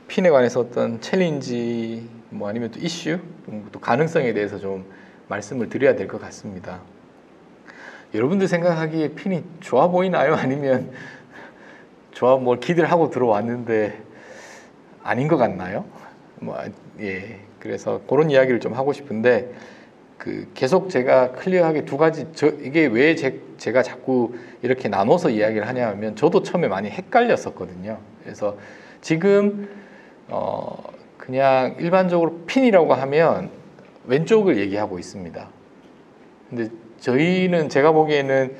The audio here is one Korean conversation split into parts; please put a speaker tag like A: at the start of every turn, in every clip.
A: 핀에 관해서 어떤 챌린지 뭐 아니면 또 이슈, 또 가능성에 대해서 좀 말씀을 드려야 될 것 같습니다. 여러분들 생각하기에 핀이 좋아 보이나요? 아니면 뭘 기대를 하고 들어왔는데 아닌 것 같나요? 그래서 그런 이야기를 좀 하고 싶은데, 계속 제가 클리어하게 두 가지, 이게 왜 제가 자꾸 이렇게 나눠서 이야기를 하냐면, 저도 처음에 많이 헷갈렸었거든요. 그래서 지금 그냥 일반적으로 핀이라고 하면 왼쪽을 얘기하고 있습니다. 근데 제가 보기에는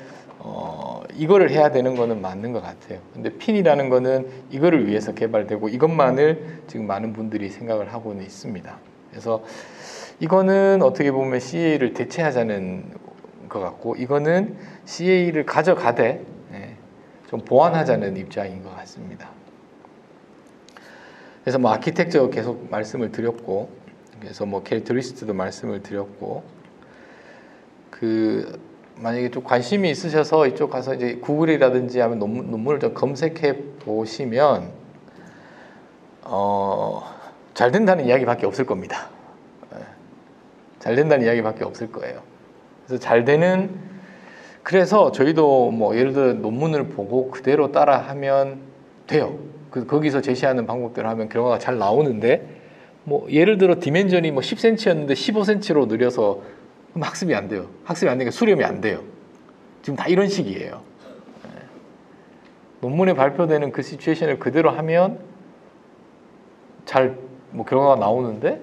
A: 이거를 해야 되는 거는 맞는 것 같아요. 근데 핀이라는 거는 이거를 위해서 개발되고 이것만을 지금 많은 분들이 생각을 하고는 있습니다. 그래서 이거는 어떻게 보면 CA를 대체하자는 것 같고, 이거는 CA를 가져가되 좀 보완하자는 입장인 것 같습니다. 그래서 뭐 아키텍처 계속 말씀을 드렸고, 그래서 뭐 캐릭터리스트도 말씀을 드렸고, 만약에 좀 관심이 있으셔서 이쪽 가서 이제 구글이라든지 하면 논문을 좀 검색해 보시면 잘 된다는 이야기밖에 없을 겁니다. 잘 된다는 이야기밖에 없을 거예요. 그래서 그래서 저희도 뭐 예를 들어 논문을 보고 그대로 따라 하면 돼요. 거기서 제시하는 방법대로 하면 결과가 잘 나오는데, 뭐 예를 들어 디멘전이 뭐 10cm였는데 15cm로 늘려서 그럼 학습이 안 돼요. 학습이 안 되니까 수렴이 안 돼요. 지금 다 이런 식이에요. 논문에 발표되는 그 시츄에이션을 그대로 하면 뭐 결과가 나오는데,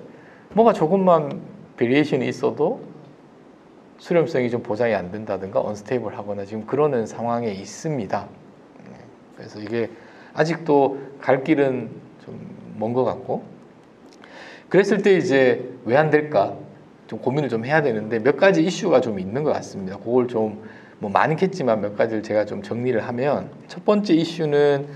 A: 뭐가 조금만 베리에이션이 있어도 수렴성이 좀 보장이 안 된다든가 언스테이블 하거나 지금 그러는 상황에 있습니다. 그래서 이게 아직도 갈 길은 좀 먼 것 같고, 그랬을 때 이제 왜 안 될까 좀 고민을 좀 해야 되는데, 몇 가지 이슈가 좀 있는 것 같습니다. 그걸 좀 뭐 많겠지만 몇 가지를 제가 좀 정리를 하면, 첫 번째 이슈는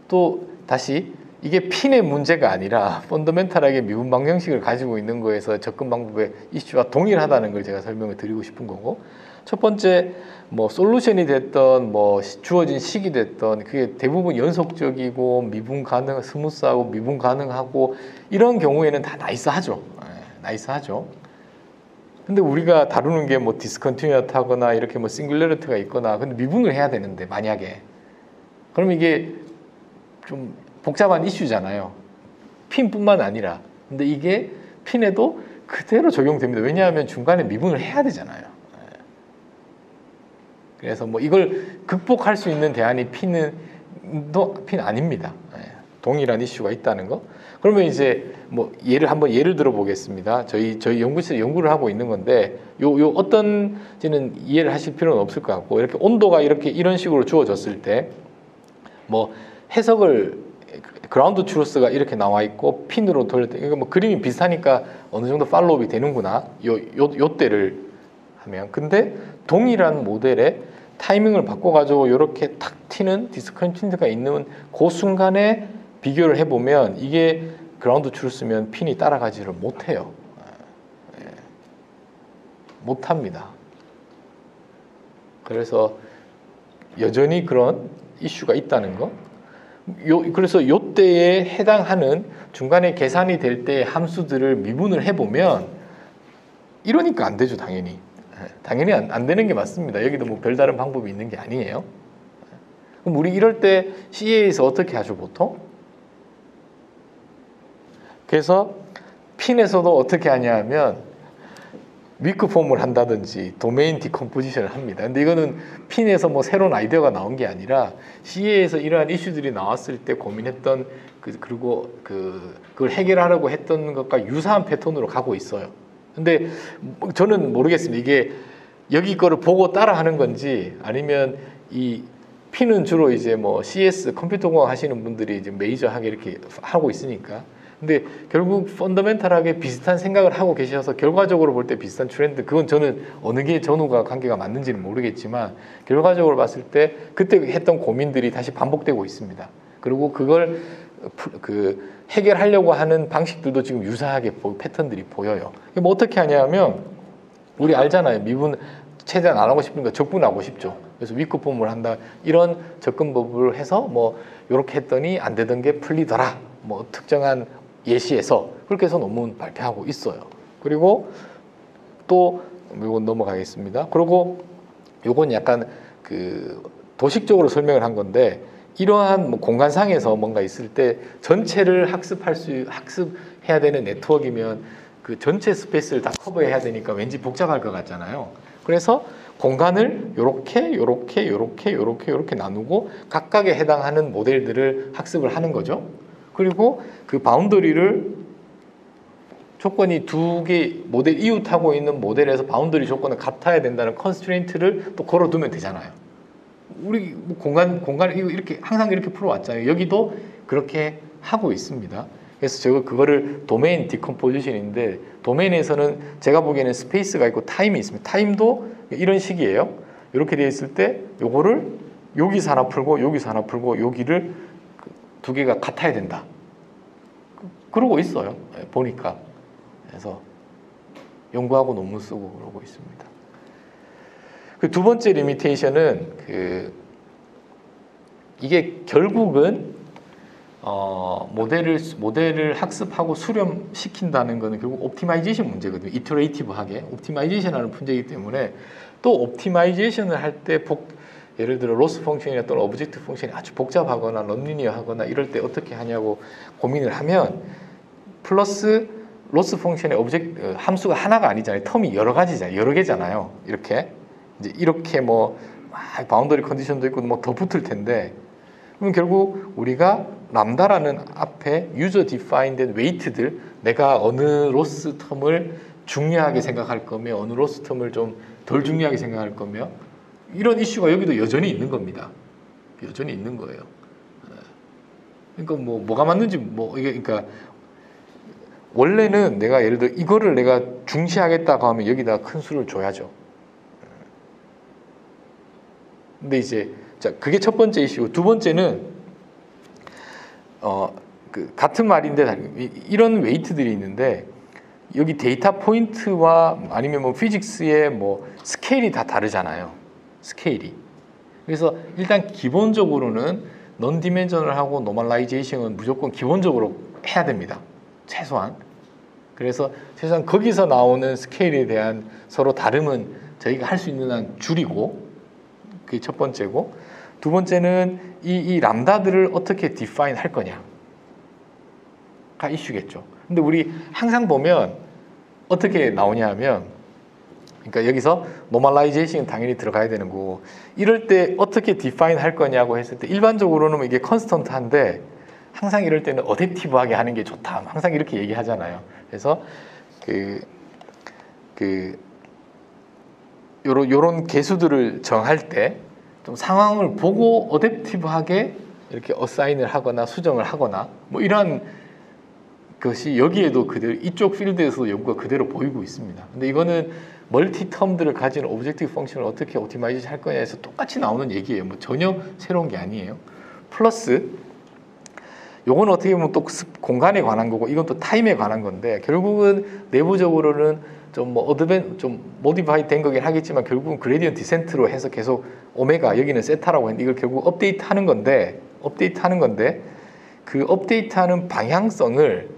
A: 또 다시 이게 핀의 문제가 아니라 펀더멘탈하게 미분 방정식을 가지고 있는 거에서 접근 방법의 이슈와 동일하다는 걸 제가 설명을 드리고 싶은 거고, 첫 번째 뭐 솔루션이 됐던 뭐 주어진 식이 됐던 그게 대부분 연속적이고 미분 가능, 스무스하고 미분 가능하고 이런 경우에는 다 나이스하죠. 나이스하죠. 근데 우리가 다루는 게 뭐 디스컨티뉴어스하거나 이렇게 뭐 싱글러리티가 있거나, 근데 미분을 해야 되는데 만약에 그러면 이게 좀 복잡한 이슈잖아요. 핀뿐만 아니라. 근데 이게 핀에도 그대로 적용됩니다. 왜냐하면 중간에 미분을 해야 되잖아요. 그래서 뭐 이걸 극복할 수 있는 대안이 핀 아닙니다. 동일한 이슈가 있다는 거. 그러면 이제 뭐 예를 들어 보겠습니다. 저희 연구실에 연구를 하고 있는 건데, 요 어떤지는 이해를 하실 필요는 없을 것 같고, 이렇게 온도가 이런 식으로 주어졌을 때 뭐 해석을 그라운드 트루스가 이렇게 나와 있고 핀으로 돌릴 때, 이거 뭐 그림이 비슷하니까 어느 정도 팔로우업이 되는구나. 요 때를 하면. 근데 동일한 모델에 타이밍을 바꿔가지고 이렇게 탁 튀는 디스컨티뉴티가 있는 그 순간에 비교를 해보면 이게 그라운드 트루스면 핀이 따라가지를 못해요. 못합니다. 그래서 여전히 그런 이슈가 있다는 거. 그래서 이때에 해당하는 중간에 계산이 될 때의 함수들을 미분을 해보면 이러니까 안 되죠. 당연히 안 되는 게 맞습니다. 여기도 뭐 별다른 방법이 있는 게 아니에요. 그럼 우리 이럴 때 CA에서 어떻게 하죠, 보통? 그래서 핀에서도 어떻게 하냐 하면 위크 폼을 한다든지 도메인 디컴포지션을 합니다. 근데 이거는 핀에서 뭐 새로운 아이디어가 나온 게 아니라 CA에서 이러한 이슈들이 나왔을 때 고민했던 그리고 그걸 해결하려고 했던 것과 유사한 패턴으로 가고 있어요. 근데 저는 모르겠습니다. 이게 여기 거를 보고 따라 하는 건지, 아니면 이 핀은 주로 이제 뭐 CS 컴퓨터공학 하시는 분들이 이제 메이저하게 이렇게 하고 있으니까. 근데 결국 펀더멘탈하게 비슷한 생각을 하고 계셔서 결과적으로 볼 때 비슷한 트렌드, 그건 저는 어느 게 전후가 관계가 맞는지는 모르겠지만 결과적으로 봤을 때 그때 했던 고민들이 다시 반복되고 있습니다. 그리고 그걸 해결하려고 하는 방식들도 지금 유사하게 패턴들이 보여요. 뭐 어떻게 하냐면, 우리 알잖아요. 미분 최대한 안 하고 싶으니까 적분하고 싶죠. 그래서 위크폼을 한다, 이런 접근법을 해서 뭐 이렇게 했더니 안 되던 게 풀리더라. 뭐 특정한 예시에서 그렇게 해서 논문 발표하고 있어요. 그리고 또 이건 넘어가겠습니다. 그리고 요건 약간 그 도식적으로 설명을 한 건데 이러한 뭐 공간상에서 뭔가 있을 때 전체를 학습해야 되는 네트워크이면 그 전체 스페이스를 다 커버해야 되니까 왠지 복잡할 것 같잖아요. 그래서 공간을 요렇게 나누고 각각에 해당하는 모델들을 학습을 하는 거죠. 그리고 그 바운더리를 조건이 두 개 모델 이웃하고 있는 모델에서 바운더리 조건은 같아야 된다는 컨스트레인트를 또 걸어두면 되잖아요. 우리 공간 이렇게 항상 이렇게 풀어왔잖아요. 여기도 그렇게 하고 있습니다. 그래서 제가 그거를 도메인 디컴포지션인데 도메인에서는 제가 보기에는 스페이스가 있고 타임이 있습니다. 타임도 이런 식이에요. 이렇게 되어 있을 때 요거를 여기서 하나 풀고 여기서 하나 풀고 여기를 두 개가 같아야 된다. 그러고 있어요. 보니까. 그래서 연구하고 논문 쓰고 그러고 있습니다. 그 두 번째 리미테이션은 이게 결국은 모델을 학습하고 수렴시킨다는 것은 결국 옵티마이제이션 문제거든요. 이터레이티브하게 옵티마이제이션하는 문제이기 때문에 또 옵티마이제이션을 할 때 예를 들어 로스 펑션이나 또는 오브젝트 펑션이 아주 복잡하거나 넌리니어하거나 이럴 때 어떻게 하냐고 고민을 하면 플러스 로스 펑션의 함수가 하나가 아니잖아요. 텀이 여러 가지잖아요. 여러 개잖아요. 이렇게 뭐 바운더리 컨디션도 있고 뭐 더 붙을 텐데 그럼 결국 우리가 람다라는 앞에 유저 디파인된 웨이트들 내가 어느 로스 텀을 중요하게 생각할 거며 어느 로스 텀을 좀 덜 중요하게 생각할 거며 이런 이슈가 여기도 여전히 있는 겁니다. 여전히 있는 거예요. 그러니까 뭐가 맞는지 그러니까 원래는 내가 예를 들어 이거를 내가 중시하겠다고 하면 여기다 큰 수를 줘야죠. 근데 이제 그게 첫 번째 이슈고 두 번째는 같은 말인데 이런 웨이트들이 있는데 여기 데이터 포인트와 아니면 뭐 피직스의 뭐 스케일이 다 다르잖아요. 스케일이. 그래서 일단 기본적으로는 넌 디멘저널하고 노멀라이제이션은 무조건 기본적으로 해야 됩니다. 최소한. 그래서 최소한 거기서 나오는 스케일에 대한 서로 다름은 저희가 할 수 있는 한 줄이고 그게 첫 번째고 두 번째는 이 람다들을 어떻게 디파인 할 거냐가 이슈겠죠. 근데 우리 항상 보면 어떻게 나오냐 하면 그러니까 여기서 노멀라이제이션은 당연히 들어가야 되는 거고 이럴 때 어떻게 디파인 할 거냐고 했을 때 일반적으로는 이게 컨스턴트한데 항상 이럴 때는 어댑티브하게 하는 게 좋다. 항상 이렇게 얘기하잖아요. 그래서 요런 개수들을 정할 때 좀 상황을 보고 어댑티브하게 이렇게 어사인을 하거나 수정을 하거나 뭐 이런 것이 여기에도 그대로 이쪽 필드에서 연구가 그대로 보이고 있습니다. 근데 이거는 멀티 텀들을 가진 오브젝티브 펑션을 어떻게 옵티마이즈 할 거냐에서 똑같이 나오는 얘기예요. 뭐 전혀 새로운 게 아니에요. 플러스 요건 어떻게 보면 또 공간에 관한 거고 이건 또 타임에 관한 건데 결국은 내부적으로는 좀 모디파이 된 거긴 하겠지만 결국은 그레디언트 디센트로 해서 계속 오메가 여기는 세타라고 했는데 이걸 결국 업데이트 하는 건데 그 업데이트하는 방향성을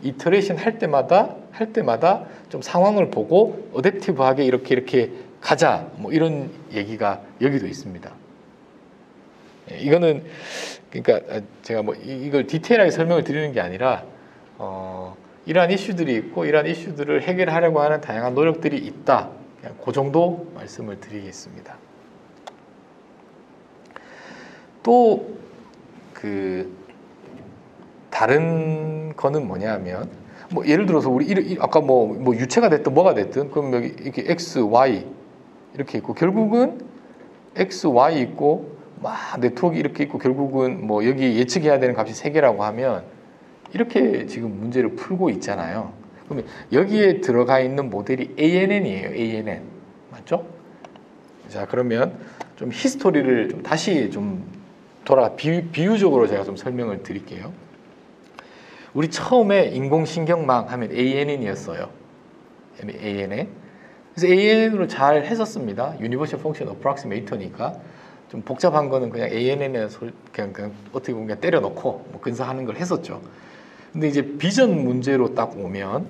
A: 이터레이션 할 때마다 좀 상황을 보고 어댑티브하게 이렇게 가자 뭐 이런 얘기가 여기도 있습니다. 이거는 그러니까 제가 뭐 이걸 디테일하게 설명을 드리는 게 아니라 이러한 이슈들이 있고 이러한 이슈들을 해결하려고 하는 다양한 노력들이 있다. 그냥 그 정도 말씀을 드리겠습니다. 또 다른 거는 뭐냐면 뭐 예를 들어서 우리 아까 뭐 유체가 됐든 뭐가 됐든 그럼 여기 이렇게 x, y 이렇게 있고 결국은 x, y 있고 막 네트워크 이렇게 있고 결국은 뭐 여기 예측해야 되는 값이 3개라고 하면 이렇게 지금 문제를 풀고 있잖아요. 그러면 여기에 들어가 있는 모델이 ANN이에요. ANN 맞죠? 자 그러면 좀 히스토리를 좀 다시 좀 비유적으로 제가 좀 설명을 드릴게요. 우리 처음에 인공신경망 하면 ANN이었어요. ANN. 그래서 ANN으로 잘 했었습니다. Universal Function Approximator니까. 좀 복잡한 거는 그냥 ANN에 그냥 어떻게 보면 그냥 때려넣고 뭐 근사하는 걸 했었죠. 근데 이제 비전 문제로 딱 오면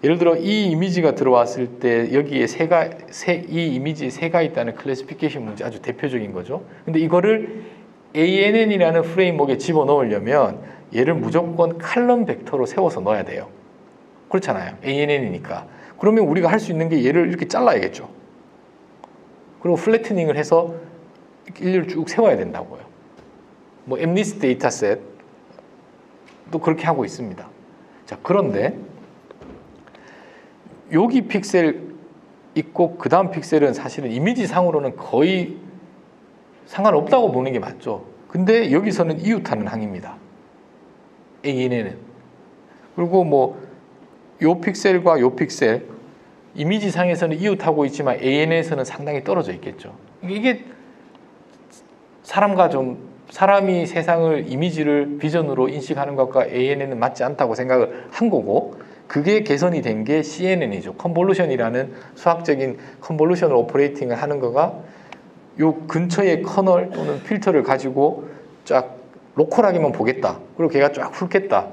A: 예를 들어 이 이미지가 들어왔을 때 여기에 이 이미지에 새가 있다는 클래시피케이션 문제 아주 대표적인 거죠. 근데 이거를 ANN이라는 프레임워크에 집어넣으려면 얘를 무조건 칼럼 벡터로 세워서 넣어야 돼요. 그렇잖아요. ANN이니까. 그러면 우리가 할 수 있는 게 얘를 이렇게 잘라야겠죠. 그리고 플래트닝을 해서 일렬을 쭉 세워야 된다고요. 뭐 엠리스 데이터셋도 그렇게 하고 있습니다. 자, 그런데 여기 픽셀 있고 그 다음 픽셀은 사실은 이미지 상으로는 거의 상관없다고 보는 게 맞죠. 근데 여기서는 이웃하는 항입니다. ANN은. 그리고 뭐 요 픽셀과 요 픽셀 이미지 상에서는 이웃하고 있지만 ANN에서는 상당히 떨어져 있겠죠. 이게 사람이 세상을 이미지를 비전으로 인식하는 것과 ANN은 맞지 않다고 생각을 한 거고, 그게 개선이 된 게 CNN이죠. 컨볼루션이라는 수학적인 컨볼루션을 오퍼레이팅을 하는 거가 요 근처의 커널 또는 필터를 가지고 쫙 로컬하게만 보겠다. 그리고 걔가 쫙 훑겠다.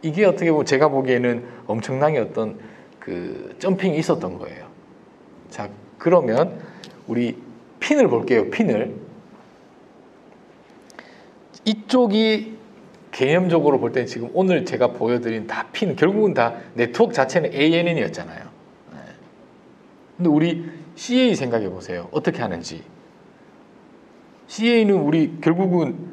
A: 이게 어떻게 보면 제가 보기에는 엄청나게 어떤 그 점핑이 있었던 거예요. 자, 그러면 우리 핀을 볼게요. 핀을. 이쪽이 개념적으로 볼 때는 지금 오늘 제가 보여드린 다 핀, 결국은 다 네트워크 자체는 ANN이었잖아요. 근데 우리 CA 생각해 보세요. 어떻게 하는지. CA는 우리 결국은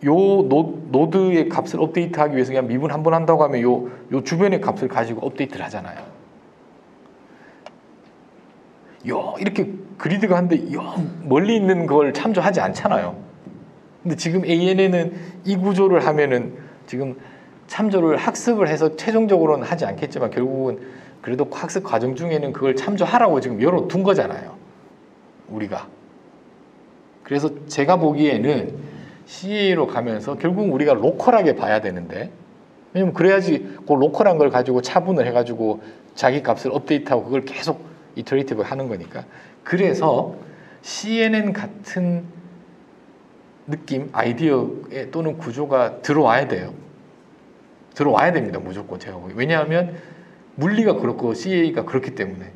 A: 요 노드의 값을 업데이트하기 위해서 그냥 미분 한 번 한다고 하면 요 주변의 값을 가지고 업데이트를 하잖아요. 이렇게 그리드가 한데 멀리 있는 걸 참조하지 않잖아요. 근데 지금 ANN은 이 구조를 하면은 지금 참조를 학습을 해서 최종적으로는 하지 않겠지만 결국은 그래도 학습 과정 중에는 그걸 참조하라고 지금 열어둔 거잖아요. 우리가. 그래서 제가 보기에는 CA로 가면서 결국 우리가 로컬하게 봐야 되는데, 왜냐면 그래야지 그 로컬한 걸 가지고 차분을 해가지고 자기 값을 업데이트하고 그걸 계속 이터레이티브 하는 거니까. 그래서 CNN 같은 느낌, 아이디어 또는 구조가 들어와야 돼요. 들어와야 됩니다. 무조건 제가 보기. 왜냐하면 물리가 그렇고 CA가 그렇기 때문에.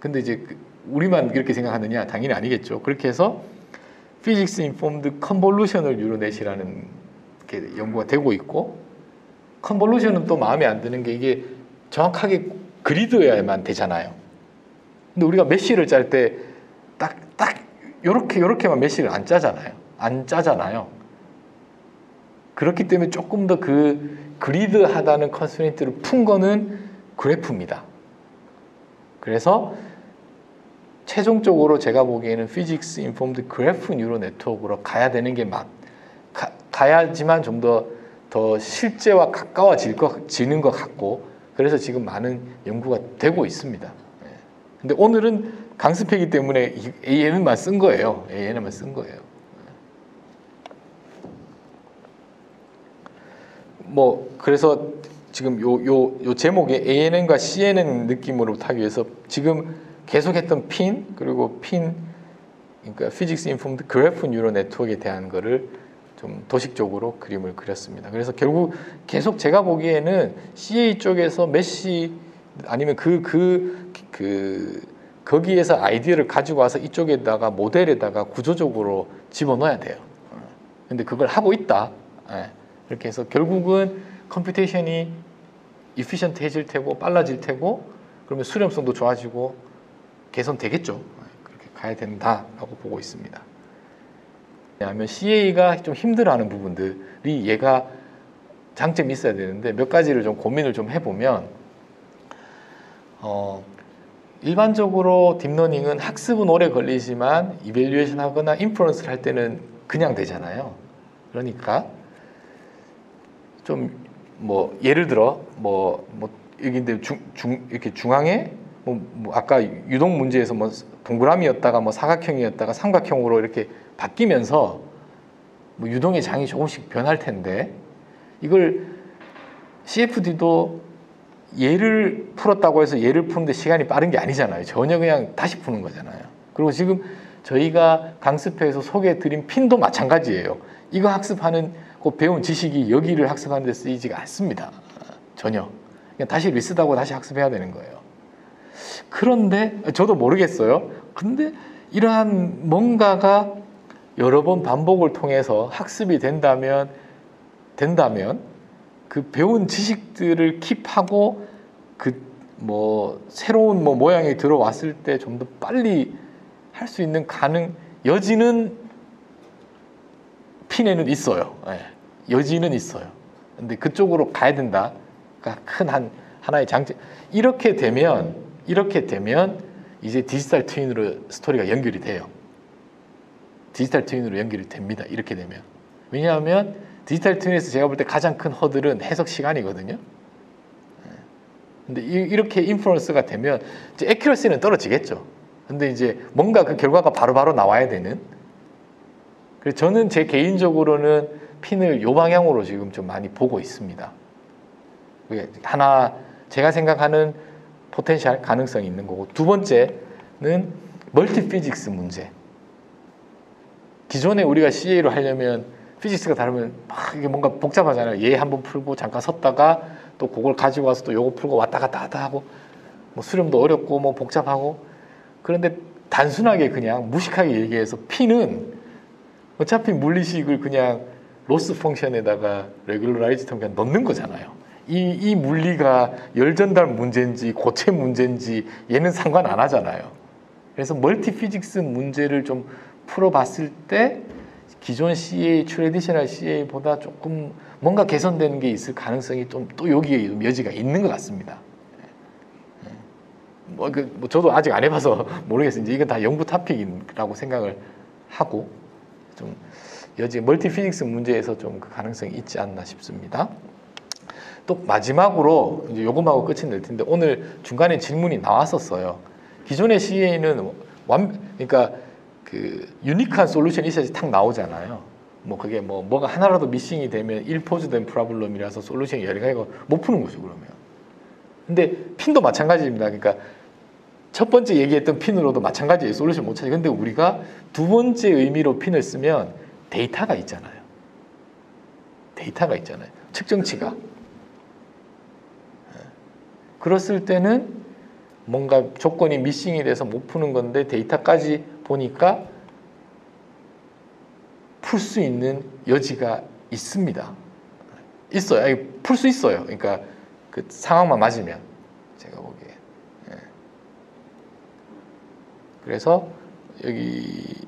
A: 근데 이제 우리만 이렇게 생각하느냐? 당연히 아니겠죠. 그렇게 해서 Physics Informed Convolutional Neuronet이라는 게 연구가 되고 있고, 컨볼루션은 또 마음에 안 드는 게 이게 정확하게 그리드여야만 되잖아요. 근데 우리가 메쉬를 짤 때 딱 요렇게만 메쉬를 안 짜잖아요. 그렇기 때문에 조금 더 그 그리드하다는 컨스트레인트를 푼 거는 그래프입니다. 그래서 최종적으로 제가 보기에는 Physics Informed Graph Neural Network으로 가야 되는 게 가야지만 좀 더 실제와 가까워지는 것 같고, 그래서 지금 많은 연구가 되고 있습니다. 근데 오늘은 강습회이기 때문에 ANN만 쓴 거예요. ANN만 쓴 거예요. 뭐 그래서 지금 요 제목에 ANN과 CNN 느낌으로 타기 위해서 지금 계속했던 핀, 그리고 그러니까 Physics Informed Graph Neural Network에 대한 거를 좀 도식적으로 그림을 그렸습니다. 그래서 결국 계속 제가 보기에는 CA 쪽에서 메쉬 아니면 거기에서 아이디어를 가지고 와서 이쪽에다가 모델에다가 구조적으로 집어넣어야 돼요. 근데 그걸 하고 있다. 이렇게 해서 결국은 컴퓨테이션이 이피션트해질 테고 빨라질 테고, 그러면 수렴성도 좋아지고 개선되겠죠. 그렇게 가야 된다라고 보고 있습니다. 왜냐하면 CA가 좀 힘들어하는 부분들이 얘가 장점이 있어야 되는데 몇 가지를 좀 고민을 좀 해보면, 일반적으로 딥러닝은 학습은 오래 걸리지만 이밸류에이션 하거나 인퍼런스를 할 때는 그냥 되잖아요. 그러니까 좀 뭐 예를 들어 여기인데 이렇게 중앙에 아까 유동 문제에서 뭐 동그라미였다가 뭐 사각형이었다가 삼각형으로 이렇게 바뀌면서 뭐 유동의 장이 조금씩 변할 텐데, 이걸 CFD도 얘를 풀었다고 해서 얘를 푸는데 시간이 빠른 게 아니잖아요. 전혀 그냥 다시 푸는 거잖아요. 그리고 지금 저희가 강습회에서 소개해드린 핀도 마찬가지예요. 이거 학습하는 그 배운 지식이 여기를 학습하는 데 쓰이지가 않습니다. 전혀. 그냥 다시 리셋하고 다시 학습해야 되는 거예요. 그런데 저도 모르겠어요. 근데 이러한 뭔가가 여러 번 반복을 통해서 학습이 된다면 그 배운 지식들을 킵하고 그 뭐 새로운 뭐 모양이 들어왔을 때 좀 더 빨리 할 수 있는 여지는 핀에는 있어요. 네, 여지는 있어요. 근데 그쪽으로 가야 된다가 큰 하나의 장점. 이렇게 되면 이제 디지털 트윈으로 스토리가 연결이 돼요. 디지털 트윈으로 연결이 됩니다. 이렇게 되면. 왜냐하면 디지털 트윈에서 제가 볼 때 가장 큰 허들은 해석 시간이거든요. 근데 이렇게 인프루언스가 되면 이제 애큐러시는 떨어지겠죠. 근데 이제 뭔가 그 결과가 바로바로 나와야 되는. 그래서 저는 제 개인적으로는 핀을 요 방향으로 지금 좀 많이 보고 있습니다. 하나 제가 생각하는 포텐셜 가능성이 있는 거고, 두 번째는 멀티 피직스 문제. 기존에 우리가 CA로 하려면 피직스가 다르면 막 이게 뭔가 복잡하잖아요. 얘 한번 풀고 잠깐 섰다가 또 그걸 가지고 와서 또 요거 풀고 왔다 갔다 하고 뭐 수렴도 어렵고 뭐 복잡하고. 그런데 단순하게 그냥 무식하게 얘기해서 P는 어차피 물리식을 그냥 로스 펑션에다가 레귤러라이즈 텀 그냥 넣는 거잖아요. 이 물리가 열 전달 문제인지 고체 문제인지 얘는 상관 안 하잖아요. 그래서 멀티 피직스 문제를 좀 풀어봤을 때 기존 CA, 트래디셔널 CA보다 조금 뭔가 개선되는 게 있을 가능성이 좀 또 여기에 좀 여지가 있는 것 같습니다. 뭐 저도 아직 안 해봐서 모르겠어요. 이건 다 연구 토픽이라고 생각을 하고 좀 여지 멀티 피직스 문제에서 좀 그 가능성이 있지 않나 싶습니다. 또 마지막으로 이제 요금하고 끝이 낼 텐데 오늘 중간에 질문이 나왔었어요. 기존의 CA는 그러니까 그 유니크한 솔루션이 있어야지 탁 나오잖아요. 뭐 그게 뭐가 하나라도 미싱이 되면 일포즈된 프로블럼이라서 솔루션이 여러 가지가 못 푸는 거죠, 그러면. 근데 핀도 마찬가지입니다. 그러니까 첫 번째 얘기했던 핀으로도 마찬가지예요. 솔루션 못 찾아요. 근데 우리가 두 번째 의미로 핀을 쓰면 데이터가 있잖아요. 측정치가. 그랬을 때는 뭔가 조건이 미싱이 돼서 못 푸는 건데 데이터까지 보니까 풀 수 있는 여지가 있습니다. 있어요. 풀 수 있어요. 그러니까 그 상황만 맞으면 제가 보기에. 그래서 여기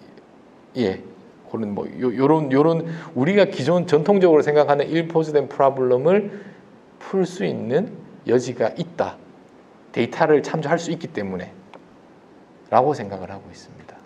A: 그런 요런 우리가 기존 전통적으로 생각하는 일포즈된 프로블럼을 풀 수 있는 여지가 있다. 데이터를 참조할 수 있기 때문에 라고 생각을 하고 있습니다.